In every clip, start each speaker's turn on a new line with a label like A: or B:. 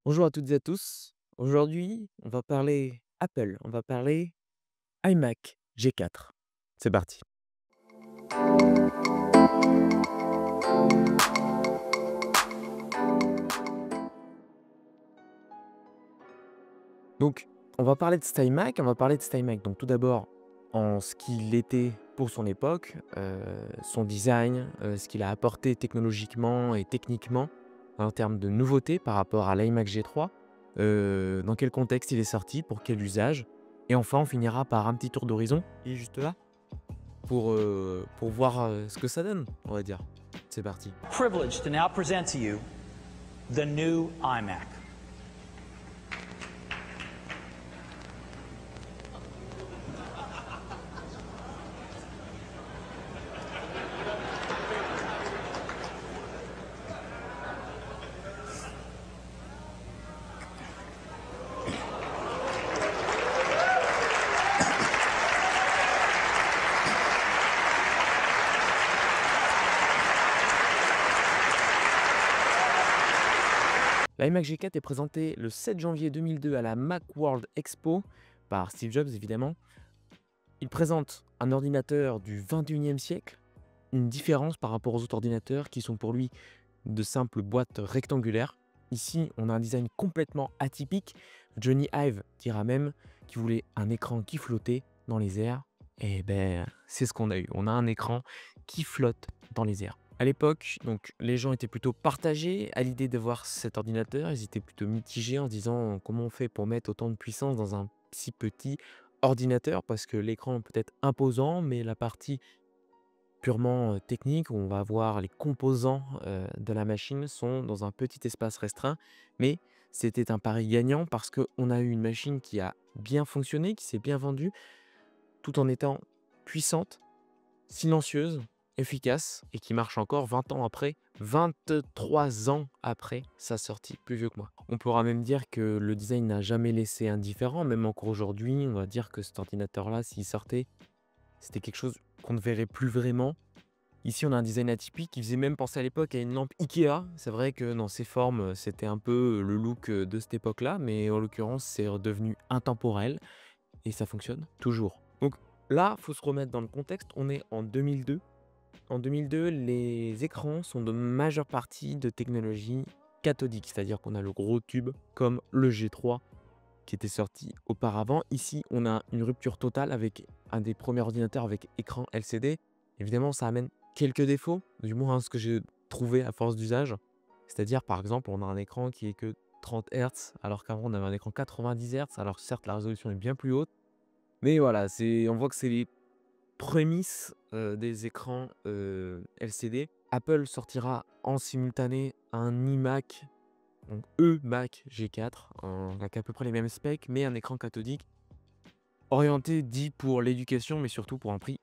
A: Bonjour à toutes et à tous. Aujourd'hui, on va parler Apple, on va parler iMac G4. C'est parti. Donc, on va parler de cet iMac, on va parler de cet iMac. Donc, tout d'abord, en ce qu'il était pour son époque, son design, ce qu'il a apporté technologiquement et techniquement en termes de nouveautés par rapport à l'iMac G3, dans quel contexte il est sorti, pour quel usage. Et enfin, on finira par un petit tour d'horizon. Il est juste là. Pour voir, ce que ça donne, on va dire. C'est parti.
B: Privileged to now present to you the new iMac.
A: L'iMac G4 est présenté le 7 janvier 2002 à la Macworld Expo par Steve Jobs évidemment. Il présente un ordinateur du 21e siècle, une différence par rapport aux autres ordinateurs qui sont pour lui de simples boîtes rectangulaires. Ici, on a un design complètement atypique. Johnny Ive dira même qu'il voulait un écran qui flottait dans les airs. Et ben, c'est ce qu'on a eu. On a un écran qui flotte dans les airs. À l'époque, donc, les gens étaient plutôt partagés à l'idée de voir cet ordinateur. Ils étaient plutôt mitigés en se disant comment on fait pour mettre autant de puissance dans un si petit ordinateur parce que l'écran peut être imposant, mais la partie purement, technique où on va voir les composants, de la machine sont dans un petit espace restreint. Mais c'était un pari gagnant parce qu'on a eu une machine qui a bien fonctionné, qui s'est bien vendue, tout en étant puissante, silencieuse, efficace et qui marche encore 20 ans après, 23 ans après sa sortie, plus vieux que moi. On pourra même dire que le design n'a jamais laissé indifférent, même encore aujourd'hui, on va dire que cet ordinateur-là, s'il sortait, c'était quelque chose qu'on ne verrait plus vraiment. Ici, on a un design atypique qui faisait même penser à l'époque à une lampe Ikea. C'est vrai que dans ses formes, c'était un peu le look de cette époque-là, mais en l'occurrence, c'est redevenu intemporel et ça fonctionne toujours. Donc là, faut se remettre dans le contexte. On est en 2002. En 2002, les écrans sont de majeure partie de technologie cathodique, c'est-à-dire qu'on a le gros tube comme le G3 qui était sorti auparavant. Ici, on a une rupture totale avec un des premiers ordinateurs avec écran LCD. Évidemment, ça amène quelques défauts, du moins ce que j'ai trouvé à force d'usage. C'est-à-dire, par exemple, on a un écran qui est que 30 Hz, alors qu'avant on avait un écran 90 Hz. Alors certes, la résolution est bien plus haute, mais voilà, on voit que c'est les prémices des écrans LCD. Apple sortira en simultané un iMac, donc Mac G4, avec à peu près les mêmes specs, mais un écran cathodique orienté dit pour l'éducation, mais surtout pour un prix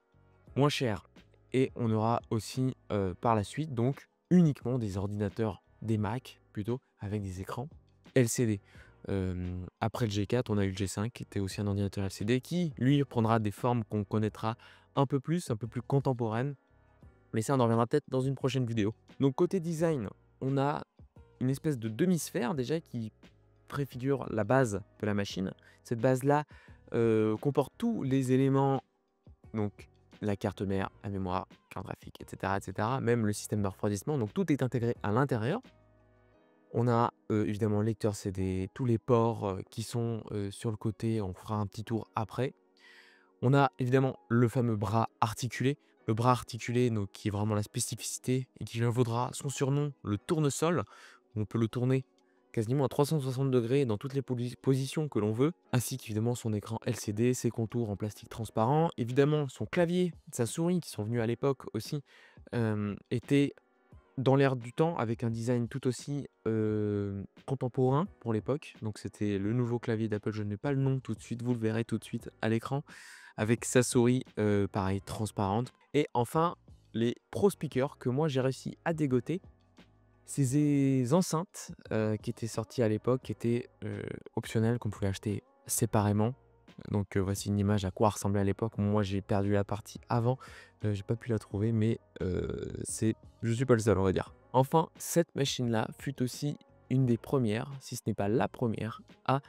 A: moins cher. Et on aura aussi par la suite donc uniquement des ordinateurs, des Mac plutôt, avec des écrans LCD. Après le G4, on a eu le G5 qui était aussi un ordinateur LCD qui, lui, prendra des formes qu'on connaîtra un peu plus contemporaines. Mais ça, on en reviendra peut-être dans une prochaine vidéo. Donc côté design, on a une espèce de demi-sphère déjà qui préfigure la base de la machine. Cette base-là comporte tous les éléments, donc la carte mère, la mémoire, carte graphique, etc., même le système de refroidissement. Donc tout est intégré à l'intérieur. On a évidemment le lecteur CD, tous les ports qui sont sur le côté. On fera un petit tour après. On a évidemment le fameux bras articulé. Le bras articulé, donc, qui est vraiment la spécificité et qui lui vaudra son surnom, le tournesol. On peut le tourner quasiment à 360 degrés dans toutes les positions que l'on veut, ainsi qu'évidemment son écran LCD, ses contours en plastique transparent. Évidemment, son clavier, sa souris, qui sont venus à l'époque aussi, étaient dans l'air du temps avec un design tout aussi contemporain pour l'époque. Donc c'était le nouveau clavier d'Apple, je n'ai pas le nom tout de suite, vous le verrez tout de suite à l'écran, avec sa souris pareil transparente. Et enfin, les Pro Speakers que moi j'ai réussi à dégoter. Ces enceintes qui étaient sorties à l'époque, qui étaient optionnelles, qu'on pouvait acheter séparément. Donc voici une image à quoi ressemblait à l'époque. Moi j'ai perdu la partie avant, j'ai pas pu la trouver, mais je suis pas le seul, on va dire. Enfin, cette machine-là fut aussi une des premières, si ce n'est pas la première, à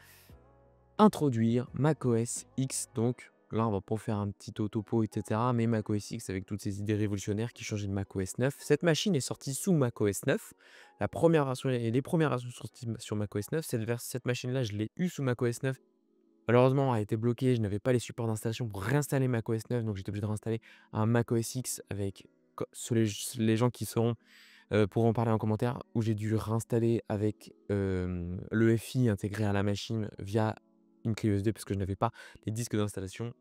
A: introduire macOS X. Donc là, on va pas faire un petit topo, etc. Mais macOS X avec toutes ces idées révolutionnaires qui changeaient de macOS 9. Cette machine est sortie sous macOS 9. La première version et les premières versions sorties sur macOS 9. Cette machine-là, je l'ai eue sous macOS 9. Malheureusement, elle a été bloquée. Je n'avais pas les supports d'installation pour réinstaller macOS 9. Donc j'étais obligé de réinstaller un macOS X avec les gens qui seront pour en parler en commentaire, où j'ai dû réinstaller avec le FI intégré à la machine via une clé USB parce que je n'avais pas les disques d'installation.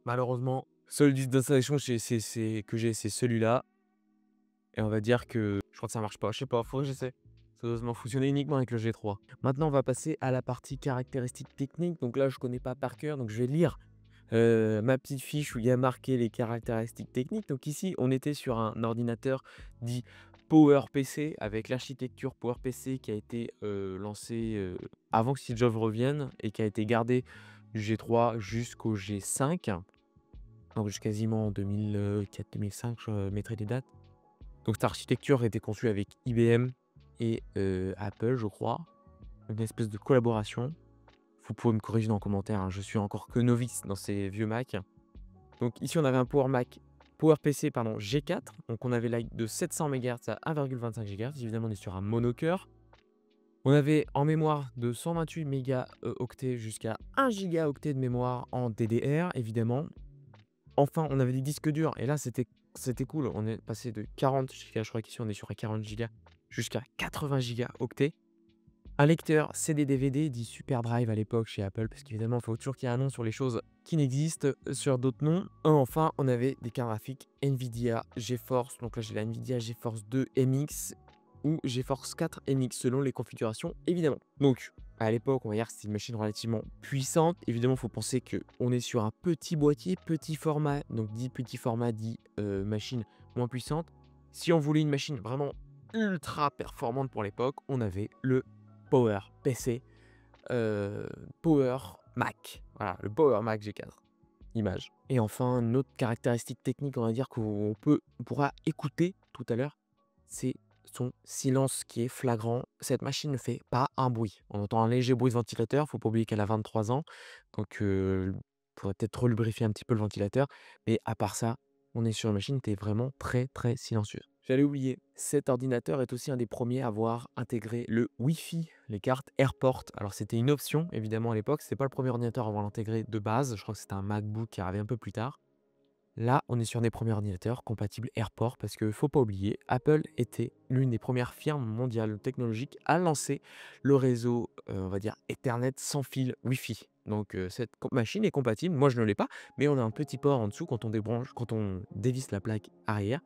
A: Malheureusement, seul disque d'installation que j'ai, c'est celui-là. Et on va dire que je crois que ça marche pas. Je sais pas, faudrait que j'essaie. Ça doit vraiment fonctionner uniquement avec le G3. Maintenant, on va passer à la partie caractéristiques techniques. Donc là, je connais pas par cœur, donc je vais lire ma petite fiche où il y a marqué les caractéristiques techniques. Donc ici, on était sur un ordinateur dit PowerPC avec l'architecture PowerPC qui a été lancée avant que Steve Jobs revienne et qui a été gardée du G3 jusqu'au G5. Donc jusqu'à quasiment 2004-2005, je mettrai les dates. Donc cette architecture était conçue avec IBM et Apple, je crois. Une espèce de collaboration. Vous pouvez me corriger dans les commentaires, hein, je suis encore que novice dans ces vieux Mac. Donc ici on avait un PowerPC G4, donc on avait like de 700 MHz à 1,25 GHz, évidemment on est sur un monocœur. On avait en mémoire de 128 mégaoctets jusqu'à 1 gigaoctet de mémoire en DDR, évidemment. Enfin on avait des disques durs, et là c'était cool, on est passé de 40 Go, je crois qu'ici on est sur 40 Go, jusqu'à 80 gigaoctets. Un lecteur CD-DVD dit Super Drive à l'époque chez Apple, parce qu'évidemment, il faut toujours qu'il y ait un nom sur les choses qui n'existent, sur d'autres noms. Enfin, on avait des cartes graphiques NVIDIA GeForce. Donc là, j'ai la NVIDIA GeForce 2 MX ou GeForce 4 MX, selon les configurations, évidemment. Donc, à l'époque, on va dire que c'est une machine relativement puissante. Évidemment, il faut penser qu'on est sur un petit boîtier, petit format. Donc, dit petit format, dit machine moins puissante. Si on voulait une machine vraiment ultra performante pour l'époque, on avait le Power PC, Power Mac. Voilà, le Power Mac G4. Image. Et enfin, une autre caractéristique technique, on va dire qu'on pourra écouter tout à l'heure, c'est son silence qui est flagrant. Cette machine ne fait pas un bruit. On entend un léger bruit de ventilateur. Faut pas oublier qu'elle a 23 ans. Donc, il faudrait peut-être relubrifier un petit peu le ventilateur. Mais à part ça, on est sur une machine qui est vraiment très, très silencieuse. J'allais oublier, cet ordinateur est aussi un des premiers à avoir intégré le Wi-Fi, les cartes AirPort. Alors c'était une option évidemment à l'époque, c'était pas le premier ordinateur à avoir intégré de base, je crois que c'était un MacBook qui arrivait un peu plus tard. Là, on est sur des premiers ordinateurs compatibles AirPort parce que faut pas oublier, Apple était l'une des premières firmes mondiales technologiques à lancer le réseau, on va dire Ethernet sans fil Wi-Fi. Donc cette machine est compatible, moi je ne l'ai pas, mais on a un petit port en dessous quand on dévisse la plaque arrière,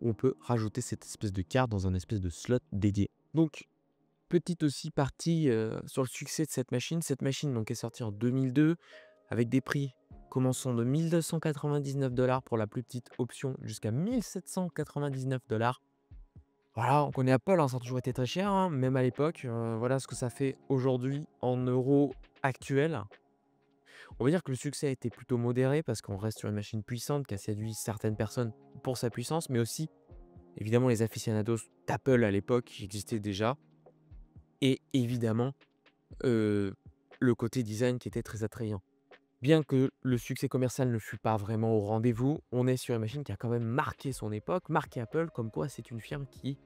A: où on peut rajouter cette espèce de carte dans un espèce de slot dédié. Donc, petite aussi partie sur le succès de cette machine. Cette machine donc, est sortie en 2002 avec des prix commençant de 1 299 $ pour la plus petite option jusqu'à 1 799 $. Voilà, on connaît Apple, hein, ça a toujours été très cher, hein, même à l'époque. Voilà ce que ça fait aujourd'hui en euros actuels. On va dire que le succès a été plutôt modéré parce qu'on reste sur une machine puissante qui a séduit certaines personnes pour sa puissance, mais aussi évidemment les aficionados d'Apple à l'époque qui existaient déjà. Et évidemment, le côté design qui était très attrayant. Bien que le succès commercial ne fut pas vraiment au rendez-vous, on est sur une machine qui a quand même marqué son époque, marqué Apple, comme quoi c'est une firme qui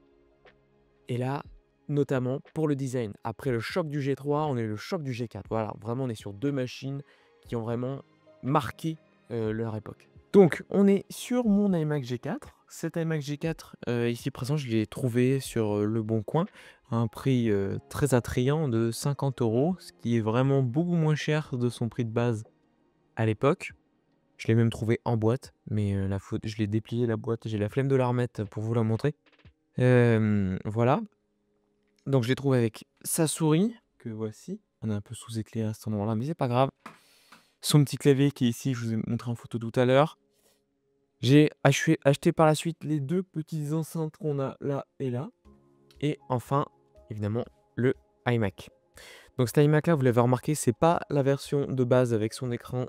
A: est là, notamment pour le design. Après le choc du G3, on est le choc du G4. Voilà, vraiment on est sur deux machines qui ont vraiment marqué leur époque. Donc, on est sur mon iMac G4. Cet iMac G4, ici présent, je l'ai trouvé sur Le Bon Coin à un prix très attrayant de 50 €, ce qui est vraiment beaucoup moins cher de son prix de base à l'époque. Je l'ai même trouvé en boîte, mais je l'ai déplié la boîte, j'ai la flemme de la remettre pour vous la montrer. Voilà. Donc, je l'ai trouvé avec sa souris, que voici. On est un peu sous-éclairé à cet endroit-là, mais c'est pas grave. Son petit clavier qui est ici, je vous ai montré en photo tout à l'heure. J'ai acheté par la suite les deux petites enceintes qu'on a là et là. Et enfin, évidemment, le iMac. Donc cet iMac là, vous l'avez remarqué, c'est pas la version de base avec son écran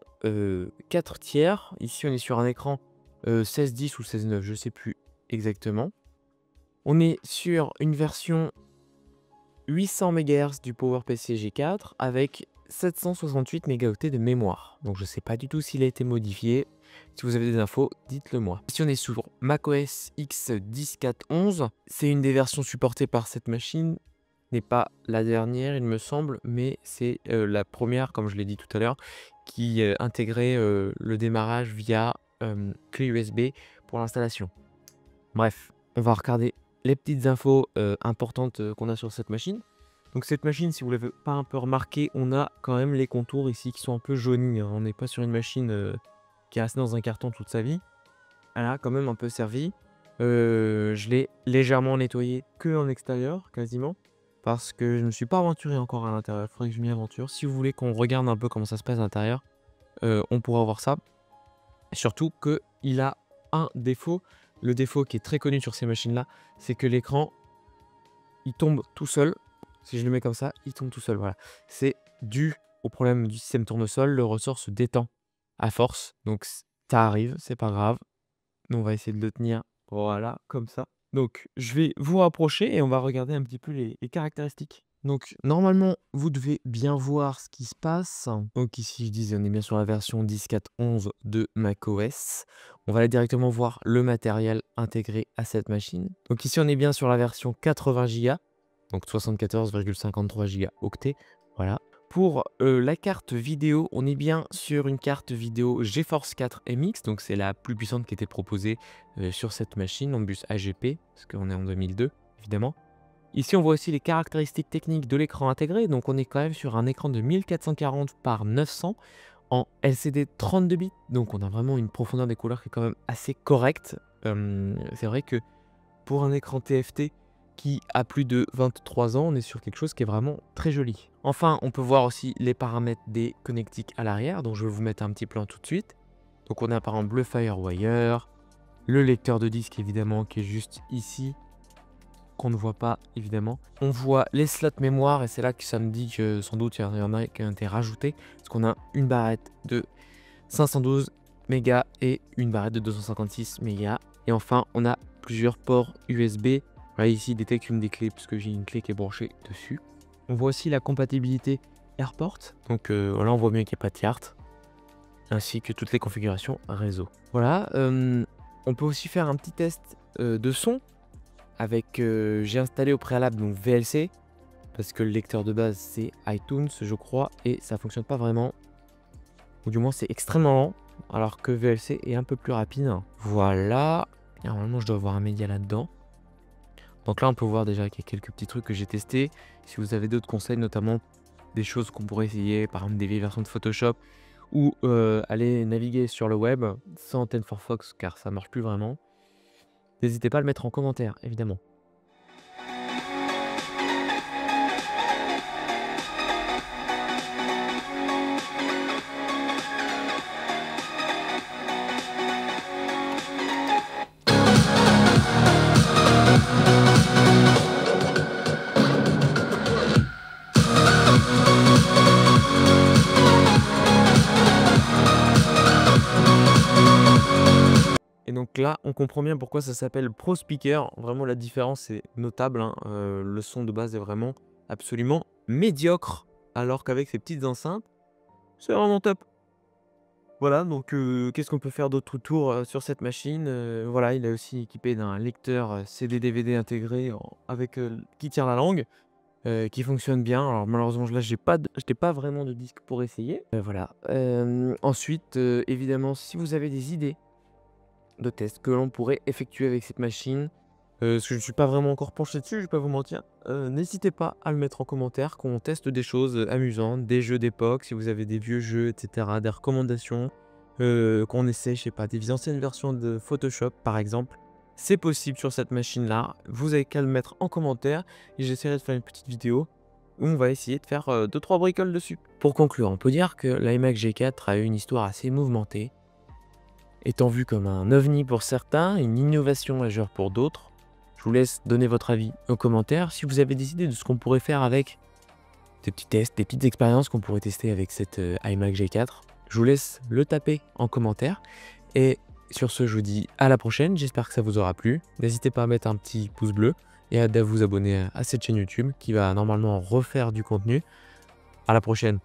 A: 4 tiers. Ici, on est sur un écran 16:10 ou 16:9, je sais plus exactement. On est sur une version 800 MHz du PowerPC G4 avec 768 mégaoctets de mémoire. Donc je sais pas du tout s'il a été modifié. Si vous avez des infos, dites-le moi. Si on est sur macOS X 10.4.11, c'est une des versions supportées par cette machine. N'est pas la dernière, il me semble, mais c'est la première, comme je l'ai dit tout à l'heure, qui intégrait le démarrage via clé USB pour l'installation. Bref, on va regarder les petites infos importantes qu'on a sur cette machine. Donc cette machine, si vous ne l'avez pas un peu remarqué, on a quand même les contours ici qui sont un peu jaunis, hein. On n'est pas sur une machine qui est restée dans un carton toute sa vie. Elle a quand même un peu servi. Je l'ai légèrement nettoyé que en extérieur, quasiment. Parce que je ne me suis pas aventuré encore à l'intérieur. Il faudrait que je m'y aventure. Si vous voulez qu'on regarde un peu comment ça se passe à l'intérieur, on pourra voir ça. Surtout qu'il a un défaut. Le défaut qui est très connu sur ces machines-là, c'est que l'écran, il tombe tout seul. Si je le mets comme ça, il tombe tout seul. Voilà. C'est dû au problème du système tournesol. Le ressort se détend à force. Donc ça arrive, c'est pas grave. Nous, on va essayer de le tenir. Voilà, comme ça. Donc, je vais vous rapprocher et on va regarder un petit peu les caractéristiques. Donc, normalement, vous devez bien voir ce qui se passe. Donc ici, je disais, on est bien sur la version 10.4.11 de macOS. On va aller directement voir le matériel intégré à cette machine. Donc ici, on est bien sur la version 80 Go, donc 74,53 Go octets. Voilà. Pour la carte vidéo, on est bien sur une carte vidéo GeForce 4 MX, donc c'est la plus puissante qui était proposée sur cette machine en bus AGP, parce qu'on est en 2002, évidemment. Ici, on voit aussi les caractéristiques techniques de l'écran intégré, donc on est quand même sur un écran de 1440 par 900 en LCD 32 bits, donc on a vraiment une profondeur des couleurs qui est quand même assez correcte. C'est vrai que pour un écran TFT, qui a plus de 23 ans, on est sur quelque chose qui est vraiment très joli. Enfin, on peut voir aussi les paramètres des connectiques à l'arrière, donc je vais vous mettre un petit plan tout de suite. Donc on a par exemple le FireWire, le lecteur de disque évidemment qui est juste ici, qu'on ne voit pas évidemment. On voit les slots mémoire et c'est là que ça me dit que sans doute il y en a qui ont été rajoutés, parce qu'on a une barrette de 512 mégas et une barrette de 256 mégas. Et enfin, on a plusieurs ports USB. Voilà, ici, il détecte une des clés puisque j'ai une clé qui est branchée dessus. On voit aussi la compatibilité AirPort. Donc là, on voit bien qu'il n'y a pas de carte. Ainsi que toutes les configurations réseau. Voilà. On peut aussi faire un petit test de son. Avec, j'ai installé au préalable donc VLC. Parce que le lecteur de base, c'est iTunes, je crois. Et ça ne fonctionne pas vraiment. Ou du moins, c'est extrêmement lent. Alors que VLC est un peu plus rapide. Voilà. Normalement, je dois avoir un média là-dedans. Donc là, on peut voir déjà qu'il y a quelques petits trucs que j'ai testés. Si vous avez d'autres conseils, notamment des choses qu'on pourrait essayer, par exemple des vieilles versions de Photoshop, ou aller naviguer sur le web sans TensorFox, car ça marche plus vraiment, n'hésitez pas à le mettre en commentaire, évidemment. Et donc là, on comprend bien pourquoi ça s'appelle Pro Speaker. Vraiment, la différence est notable, hein. Le son de base est vraiment absolument médiocre. Alors qu'avec ces petites enceintes, c'est vraiment top. Voilà, donc qu'est-ce qu'on peut faire d'autre autour sur cette machine? Voilà, il est aussi équipé d'un lecteur CD-DVD intégré avec qui tient la langue, qui fonctionne bien. Alors malheureusement, là, je n'ai pas vraiment de disque pour essayer. Voilà. Ensuite, évidemment, si vous avez des idées de tests que l'on pourrait effectuer avec cette machine, parce que je ne suis pas vraiment encore penché dessus, je vais pas vous mentir, n'hésitez pas à le mettre en commentaire, qu'on teste des choses amusantes, des jeux d'époque, si vous avez des vieux jeux, etc., des recommandations, qu'on essaie, je sais pas, des anciennes versions de Photoshop par exemple. C'est possible sur cette machine-là, vous avez qu'à le mettre en commentaire, et j'essaierai de faire une petite vidéo où on va essayer de faire 2-3 bricoles dessus. Pour conclure, on peut dire que l'iMac G4 a eu une histoire assez mouvementée, étant vu comme un ovni pour certains, une innovation majeure pour d'autres. Je vous laisse donner votre avis en commentaire. Si vous avez des idées de ce qu'on pourrait faire avec des petits tests, des petites expériences qu'on pourrait tester avec cette iMac G4, je vous laisse le taper en commentaire. Et sur ce, je vous dis à la prochaine. J'espère que ça vous aura plu. N'hésitez pas à mettre un petit pouce bleu et à vous abonner à cette chaîne YouTube qui va normalement refaire du contenu. À la prochaine.